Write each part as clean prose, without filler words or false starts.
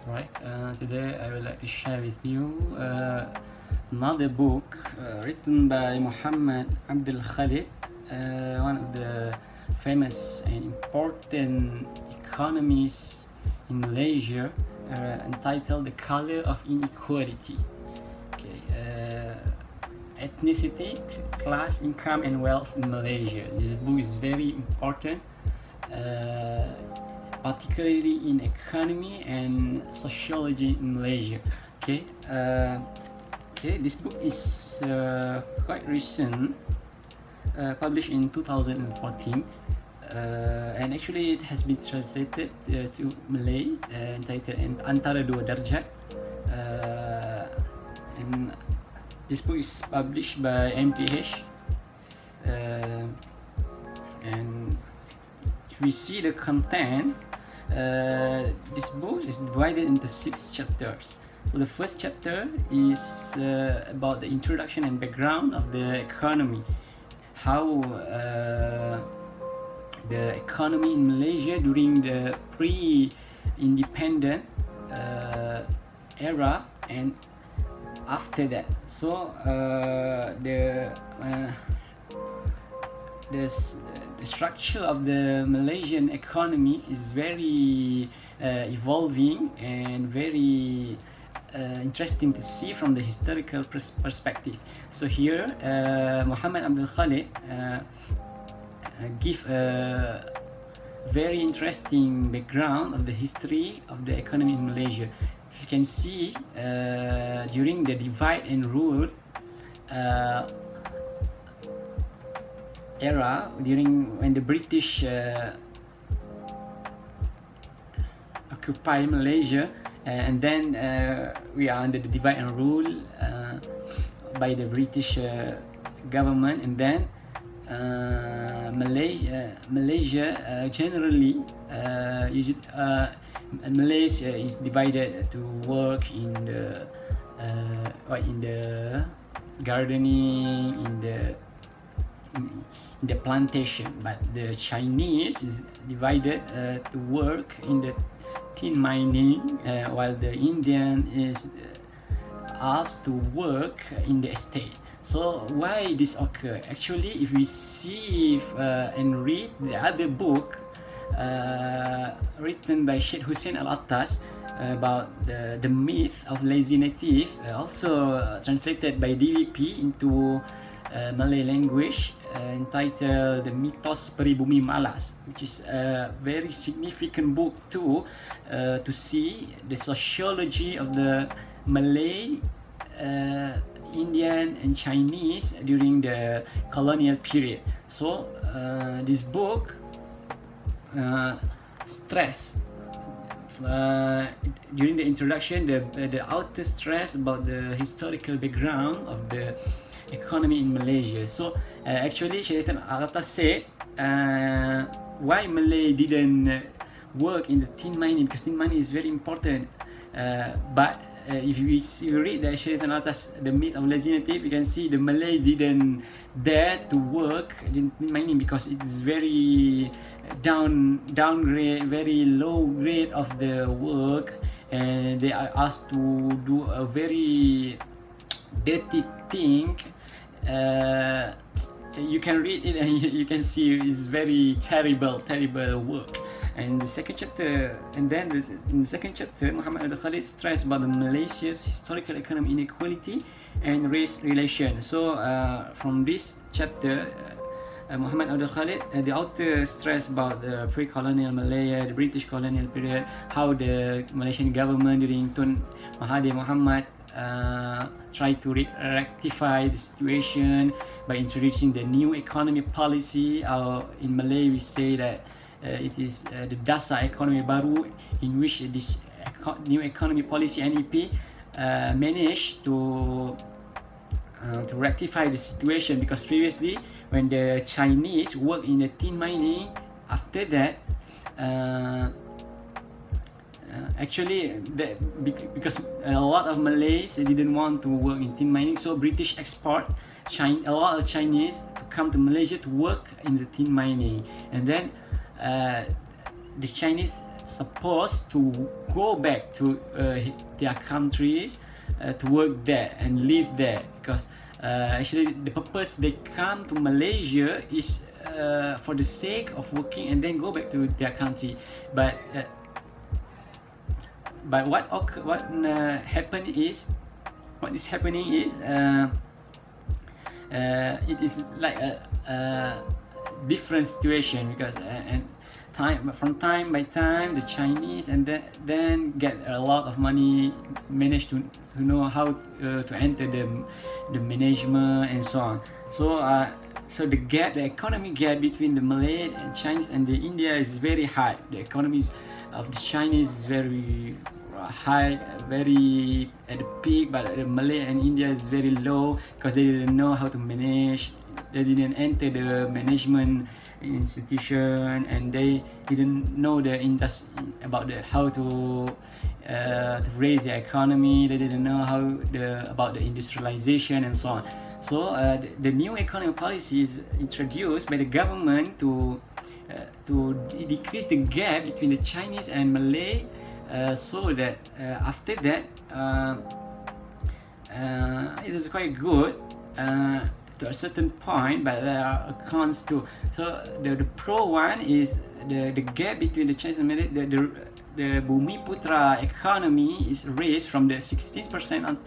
Right, today I would like to share with you another book written by Muhammed Abdul Khalid, one of the famous and important economists in Malaysia, entitled The Color of Inequality. Okay, ethnicity, class, income and wealth in Malaysia. This book is very important, particularly in economy and sociology in Malaysia. Okay, this book is quite recent, published in 2014, and actually it has been translated to Malay, entitled Antara Dua Darjat, and this book is published by MPH, and if we see the content, this book is divided into 6 chapters. So the first chapter is about the introduction and background of the economy, how the economy in Malaysia during the pre-independent era and after that. So the structure of the Malaysian economy is very evolving and very interesting to see from the historical perspective. So here Muhammed Abdul Khalid give a very interesting background of the history of the economy in Malaysia. If you can see, during the divide and rule era, during when the British occupy Malaysia, and then we are under the divide and rule by the British government, and then Malaysia generally Malaysia is divided to work in the gardening, in the plantation, but the Chinese is divided to work in the tin mining, while the Indian is asked to work in the estate. So why this occur? Actually, if we see and read the other book written by Sheikh Hussein Al-Attas about the myth of lazy native, also translated by DVP into Malay language, entitled The Mitos Peribumi Malas, which is a very significant book too, to see the sociology of the Malay, Indian and Chinese during the colonial period. So this book stress during the introduction, the outer stress about the historical background of the economy in Malaysia. So actually Sheikh Al-Attas said why Malay didn't work in the tin mining, because tin mining is very important, but if you read the Sheikh Al-Attas, the myth of lazy native, you can see the Malays didn't dare to work in mining because it is very downgrade, very low grade of the work, and they are asked to do a very dirty thing. You can read it and you can see it's very terrible work. And the second chapter, and then in the second chapter, Muhammed Abdul Khalid stressed about the Malaysia's historical economic inequality and race relation. So from this chapter, Muhammed Abdul Khalid, the author stressed about the pre-colonial Malaya, the British colonial period, how the Malaysian government during Tun Mahathir Mohamad tried to rectify the situation by introducing the new economy policy. In Malay we say that it is the Dasar Ekonomi Baru, in which this new economy policy NEP managed to rectify the situation, because previously when the Chinese worked in the tin mining, after that actually because a lot of Malays didn't want to work in tin mining, so British export a lot of Chinese to come to Malaysia to work in the tin mining, and then the Chinese supposed to go back to their countries to work there and live there, because actually the purpose they come to Malaysia is for the sake of working and then go back to their country. But what is happening is it is like a different situation, because from time by time the Chinese and then get a lot of money, manage to know how to enter the management and so on. So the economy gap between the Malay and Chinese and the India is very high. The economies of the Chinese is very high, very at the peak, but the Malay and India is very low because they didn't know how to manage. They didn't enter the management institution, and they didn't know the about how to raise the economy. They didn't know about the industrialization and so on. So the new economic policy is introduced by the government to decrease the gap between the Chinese and Malay, so that after that it is quite good to a certain point, but there are cons too. So the pro one is the gap between the Chinese and Malay. The Bumiputra economy is raised from the 16%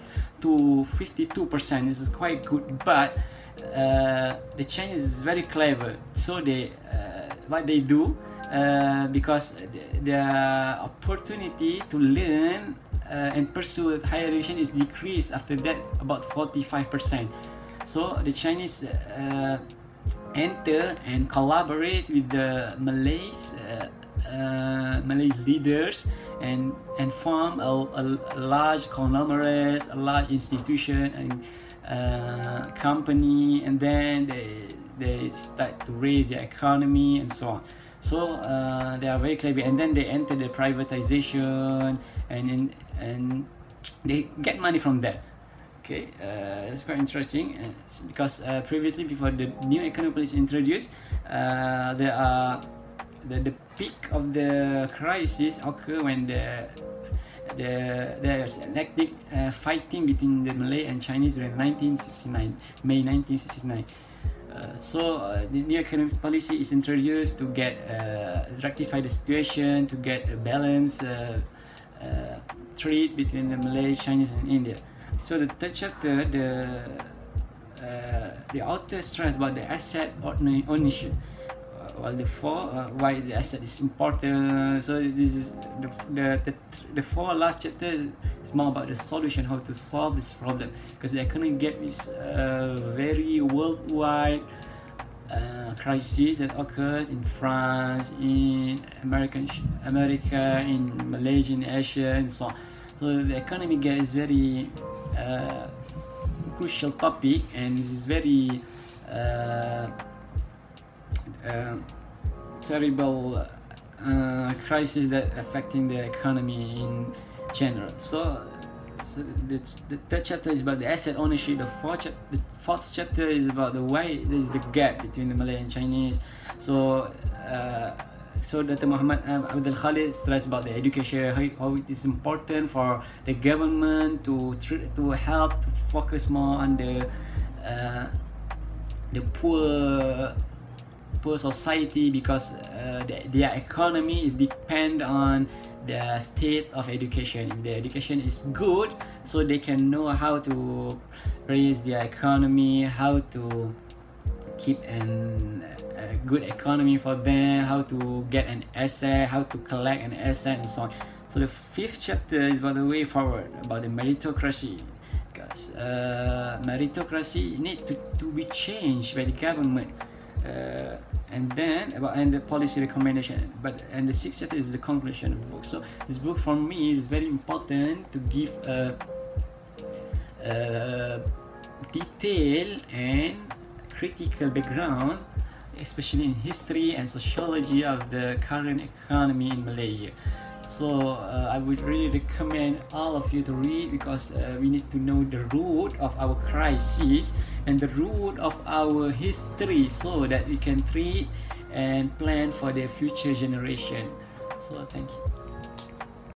to 52%. This is quite good, but the Chinese is very clever. So they what they do, because the opportunity to learn and pursue higher education is decreased after that about 45%. So the Chinese enter and collaborate with the Malays leaders and form a large conglomerate, a large institution and company, and then they start to raise their economy and so on. So they are very clever, and then they enter the privatization and they get money from that. Okay, it's quite interesting because previously, before the new economic policy introduced, there are the peak of the crisis occur when there's an active fighting between the Malay and Chinese during May 1969. So the new economic policy is introduced to get rectify the situation, to get a balanced trade between the Malay, Chinese, and India. So the third chapter, the author stressed about the asset ownership. While the why the asset is important. So this is the four last chapters is more about the solution, how to solve this problem, because the economic gap is a very worldwide crisis that occurs in France, in America, in Malaysia, in Asia, and so on. So the economic gap is very crucial topic, and this is very terrible crisis that affecting the economy in general. So the third chapter is about the asset ownership. The fourth chapter is about the why there is a gap between the Malay and Chinese. So Dr. Muhammed Abdul Khalid stressed about the education, how it is important for the government to help to focus more on the poor society, because their economy is depend on the state of education. If the education is good, so they can know how to raise their economy, how to keep a good economy for them, how to get an asset, how to collect an asset, and so on. So the fifth chapter is about the way forward, about the meritocracy, because meritocracy need to be changed by the government. And the policy recommendation, and the sixth chapter is the conclusion of the book. So this book for me is very important to give a detailed and critical background, especially in history and sociology of the current economy in Malaysia. So I would really recommend all of you to read, because we need to know the root of our crisis and the root of our history, so that we can treat and plan for the future generation. So thank you.